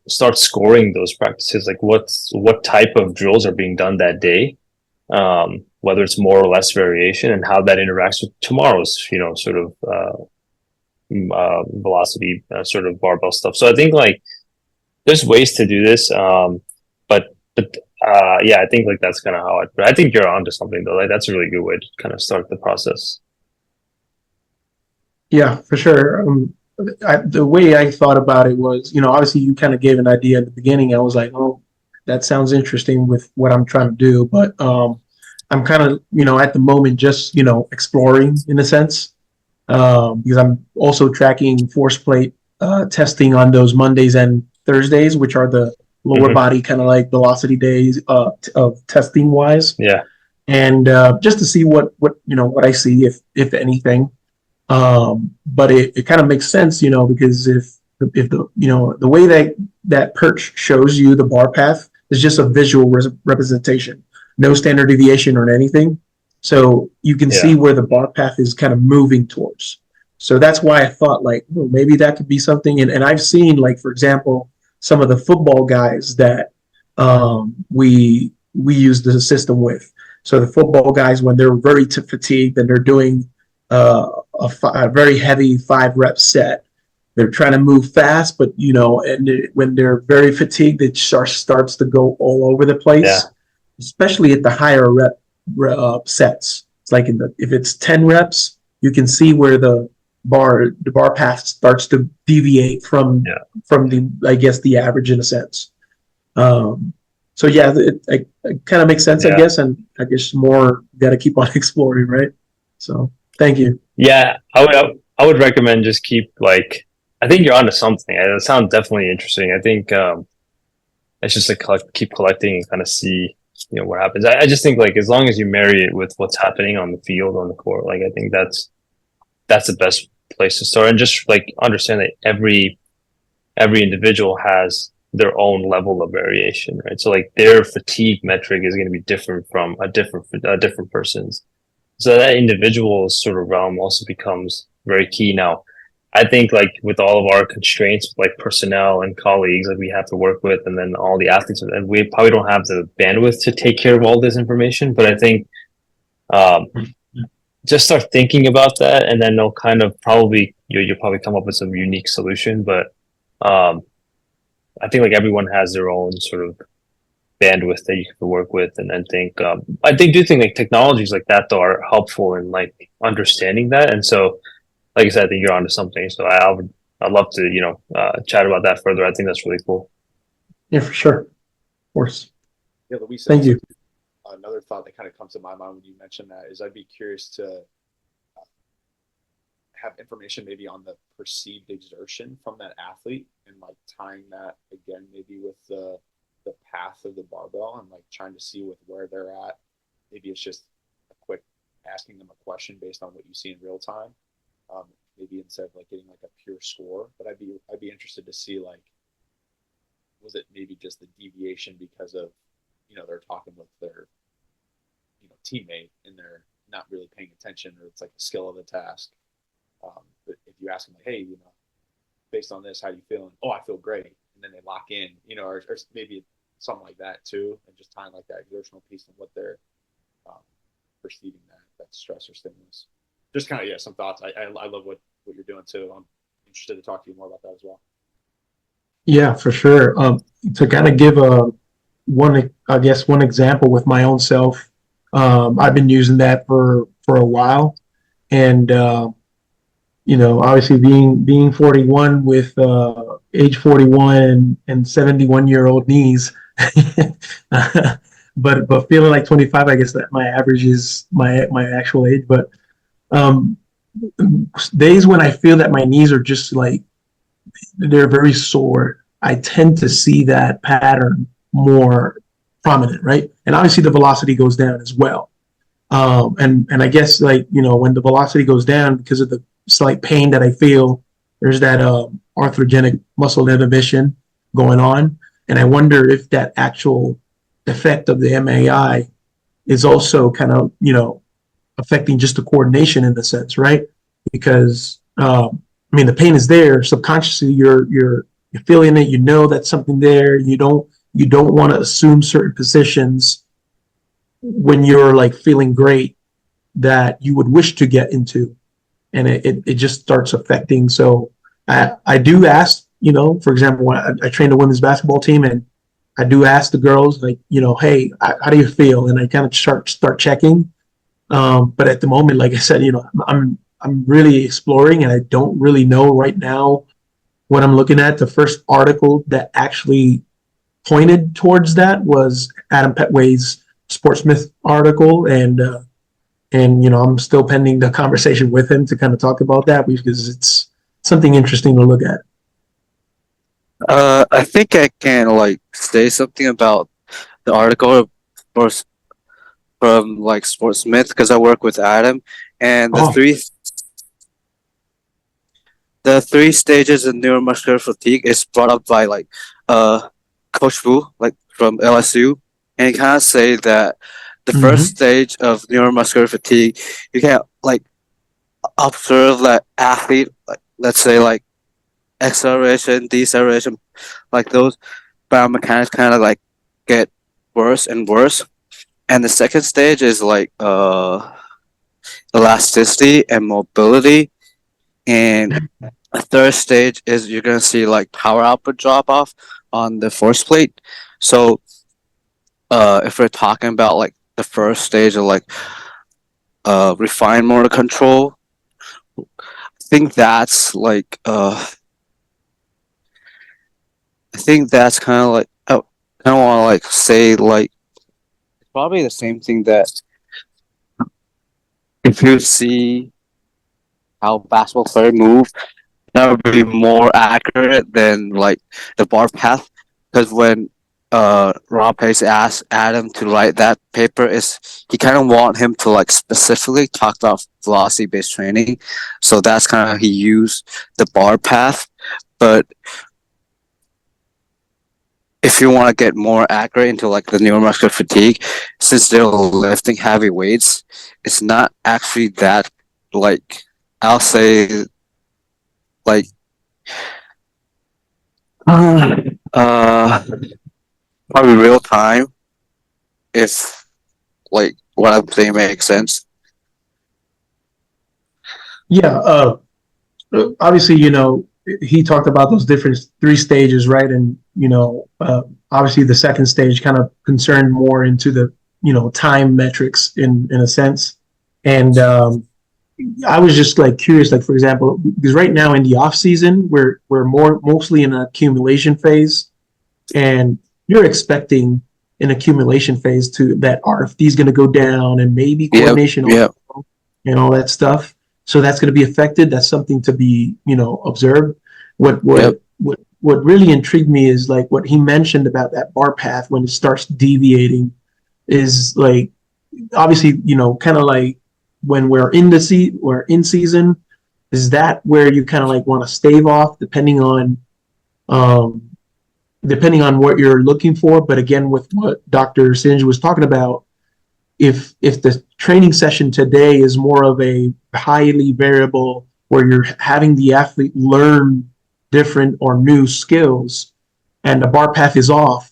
start scoring those practices, like what type of drills are being done that day, whether it's more or less variation, and how that interacts with tomorrow's sort of velocity sort of barbell stuff. So I think like there's ways to do this, but yeah, I think like that's kind of how but I think you're onto something though. Like that's a really good way to kind of start the process. Yeah, for sure. The way I thought about it was, obviously you kind of gave an idea at the beginning. I was like, oh, that sounds interesting with what I'm trying to do. But I'm kind of, at the moment just, exploring in a sense, because I'm also tracking force plate testing on those Mondays and Thursdays, which are the lower body kind of like velocity days of testing wise. Yeah. And just to see what I see, if anything. But it kind of makes sense, because if the way that Perch shows you the bar path is just a visual representation, no standard deviation or anything. So you can see where the bar path is kind of moving towards. So that's why I thought like, oh, maybe that could be something. And I've seen, like, for example, some of the football guys that we use the system with. So the football guys, when they're very fatigued and they're doing a very heavy 5 rep set, they're trying to move fast, but when they're very fatigued, it starts to go all over the place, especially at the higher rep sets. It's like if it's 10 reps, you can see where the bar path starts to deviate from the, I guess, the average in a sense. So yeah, it kind of makes sense, I guess, and I guess more got to keep on exploring, right? So thank you. Yeah, I I would recommend just keep like, I think you're onto something. It sounds definitely interesting. I think it's just like keep collecting and kind of see what happens. I just think like as long as you marry it with what's happening on the field on the court, like I think that's the best place to start, and just like understand that every individual has their own level of variation, right? So like their fatigue metric is going to be different from a different person's. So that individual sort of realm also becomes very key. Now, I think like with all of our constraints, like personnel and colleagues that we have to work with, and then all the athletes, and we probably don't have the bandwidth to take care of all this information. But I think um, just start thinking about that, and then they'll kind of probably you'll probably come up with some unique solution. But um, I think like everyone has their own sort of bandwidth that you can work with, and then think do think like technologies like that though are helpful in like understanding that. And so like I said, I think you're onto something. So I'd love to chat about that further. I think that's really cool. Yeah, for sure. Of course. Yeah, Luis, Thank you. Another thought that kind of comes to my mind when you mentioned that is I'd be curious to have information maybe on the perceived exertion from that athlete, and like tying that again maybe with the path of the barbell, and like trying to see with where they're at. Maybe it's just a quick asking them a question based on what you see in real time. Maybe instead of like getting like a pure score, but I'd be interested to see like, was it maybe just the deviation because of they're talking with their teammate and they're not really paying attention, or it's like the skill of the task. But if you ask them like, hey, based on this, how do you feel? And, oh, I feel great, and then they lock in, or maybe something like that too, and just tying like that exertional piece and what they're perceiving that stress or stimulus. Just kind of some thoughts. I love what you're doing too. I'm interested to talk to you more about that as well. Yeah, for sure. To kind of give one example with my own self, I've been using that for a while, and obviously being 41 with age 41 and 71-year-old knees, but feeling like 25. I guess that my average is my actual age, but um, days when I feel that my knees are just like they're very sore, I tend to see that pattern more prominent, right? And obviously the velocity goes down as well. And I guess like when the velocity goes down because of the slight pain that I feel, there's that arthrogenic muscle inhibition going on, and I wonder if that actual effect of the MAI is also kind of affecting just the coordination in the sense, right? Because I mean the pain is there subconsciously. You're feeling it. You know that's something there. You don't want to assume certain positions when you're like feeling great that you would wish to get into, and it just starts affecting. So I do ask, for example, when I train the women's basketball team, and I do ask the girls like, hey, how do you feel? And I kind of start checking. But at the moment, like I said, I'm really exploring, and I don't really know right now what I'm looking at. The first article that actually pointed towards that was Adam Petway's Sportsmith article, and I'm still pending the conversation with him to kind of talk about that because it's something interesting to look at. I think I can like say something about the article for, from like Sportsmith because I work with Adam, and Oh. The three stages of neuromuscular fatigue is brought up by like Coach Wu, like from LSU, and he kind of say that the first stage of neuromuscular fatigue, you can like observe that athlete, like let's say like acceleration, deceleration, like those biomechanics kind of like get worse and worse. And the second stage is like elasticity and mobility, and the third stage is you're gonna see like power output drop off on the force plate. So if we're talking about like the first stage of like refined motor control, I think that's like I think that's kind of like I kind of want to like say like it's probably the same thing that if you see how basketball player move, that would be more accurate than like the bar path. Because when Rob Pace asked Adam to write that paper, is he kind of want him to like specifically talk about velocity based training, so that's kind of he used the bar path. But if you want to get more accurate into like the neuromuscular fatigue, since they're lifting heavy weights, it's not actually that like I'll say like uh probably real time if like what I'm saying makes sense. Yeah, obviously, he talked about those different three stages, right? And obviously, the second stage kind of concerned more into the time metrics in a sense. And I was just like curious, like for example, because right now in the off season, we're mostly in an accumulation phase, and you're expecting an accumulation phase to that RFD is going to go down, and maybe Yep, coordination yep, and all that stuff. So that's going to be affected. That's something to be, observed. What yep, what what really intrigued me is like what he mentioned about that bar path when it starts deviating is like obviously, kind of like when we're in season, is that where you kind of like want to stave off um depending on what you're looking for. But again, with what Dr. Singh was talking about, if the training session today is more of a highly variable where you're having the athlete learn different or new skills and the bar path is off,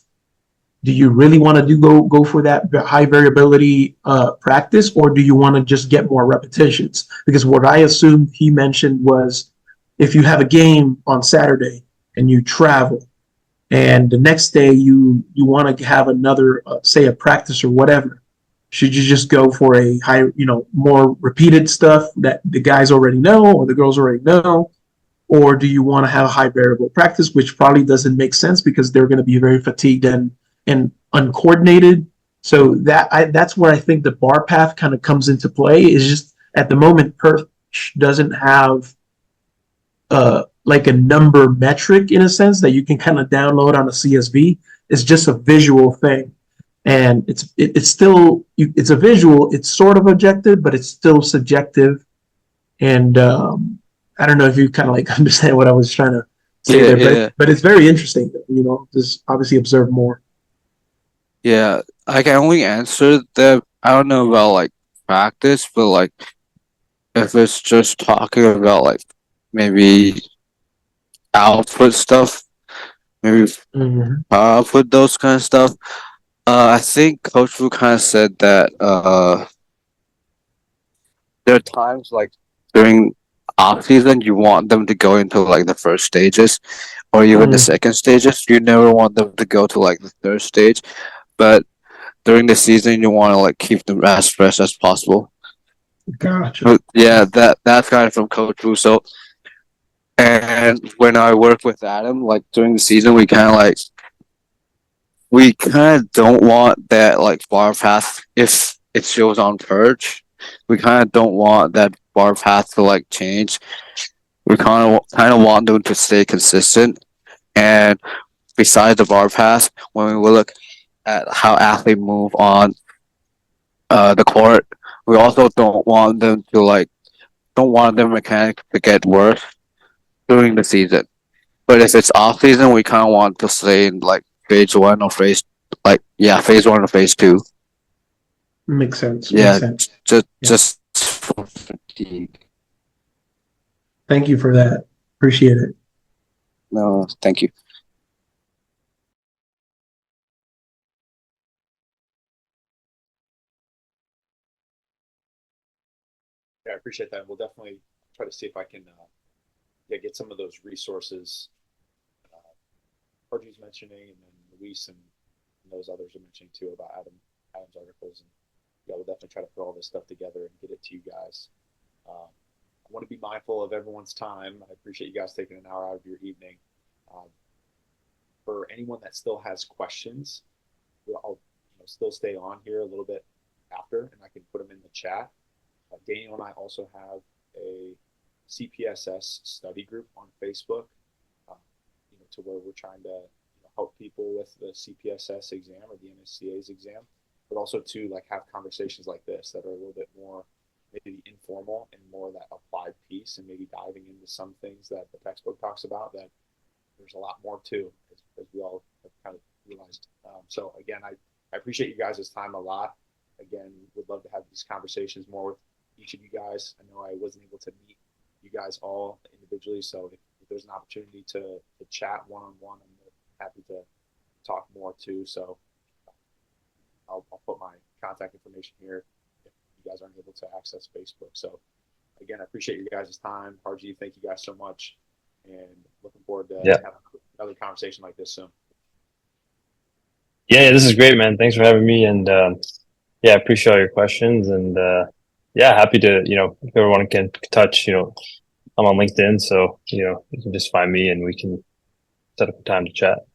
do you really want to go for that high variability practice, or do you want to just get more repetitions? Because what I assumed he mentioned was if you have a game on Saturday and you travel and the next day you want to have another say a practice or whatever, should you just go for a high, more repeated stuff that the guys already know or the girls already know, or do you want to have a high variable practice, which probably doesn't make sense because they're going to be very fatigued and uncoordinated. So that's where I think the bar path kind of comes into play. Is just at the moment Perth doesn't have like a number metric in a sense that you can kind of download on a CSV. It's just a visual thing, and it's still it's a visual. It's sort of objective, but it's still subjective. And I don't know if you kind of like understand what I was trying to say yeah, there, yeah, but it's very interesting. Just obviously observe more. yeah. I can only answer that. I don't know about like practice, but like if it's just talking about like maybe output stuff, maybe Mm-hmm. output those kind of stuff. I think Coach Wu kind of said that there are times like during off season you want them to go into like the first stages or even the Mm, second stages. You never want them to go to like the third stage, but during the season you want to like keep them as fresh as possible. gotcha. But yeah, that's kind of from Coach Wu. So and when I work with Adam, like during the season, we kind of don't want that like bar path if it shows on purge. We kind of don't want that bar path to like change. We kind of want them to stay consistent. And besides the bar path, when we look at how athletes move on the court, we also don't want their mechanics to get worse during the season. But if it's off season, we kind of want to stay in like phase one or phase two. Makes sense. Makes Yeah, sense. just Yeah. for fatigue. Thank you for that. Appreciate it. No, thank you. Yeah, I appreciate that. We'll definitely try to see if I can get some of those resources Harjiv's mentioning, and then Luis and those others are mentioning too about Adam's articles. And yeah, we'll definitely try to put all this stuff together and get it to you guys. I want to be mindful of everyone's time. I appreciate you guys taking an hour out of your evening. Um, for anyone that still has questions, I'll still stay on here a little bit after, and I can put them in the chat. Daniel and I also have a CPSS study group on Facebook, to where we're trying to help people with the CPSS exam or the NSCA's exam, but also to like have conversations like this that are a little bit more maybe informal and more that applied piece, and maybe diving into some things that the textbook talks about that there's a lot more to, as we all have kind of realized. So again, I appreciate you guys' time a lot. Again, would love to have these conversations more with each of you guys. I know I wasn't able to meet you guys all individually, so if there's an opportunity to chat one-on-one, I'm happy to talk more too. So I'll put my contact information here if you guys aren't able to access Facebook. So again, I appreciate you guys' time. Harjiv, thank you guys so much, and looking forward to having another conversation like this soon. Yeah, this is great, man. Thanks for having me, and yeah, I appreciate all your questions, and yeah, happy to, if everyone can touch, I'm on LinkedIn, so you can just find me and we can set up a time to chat.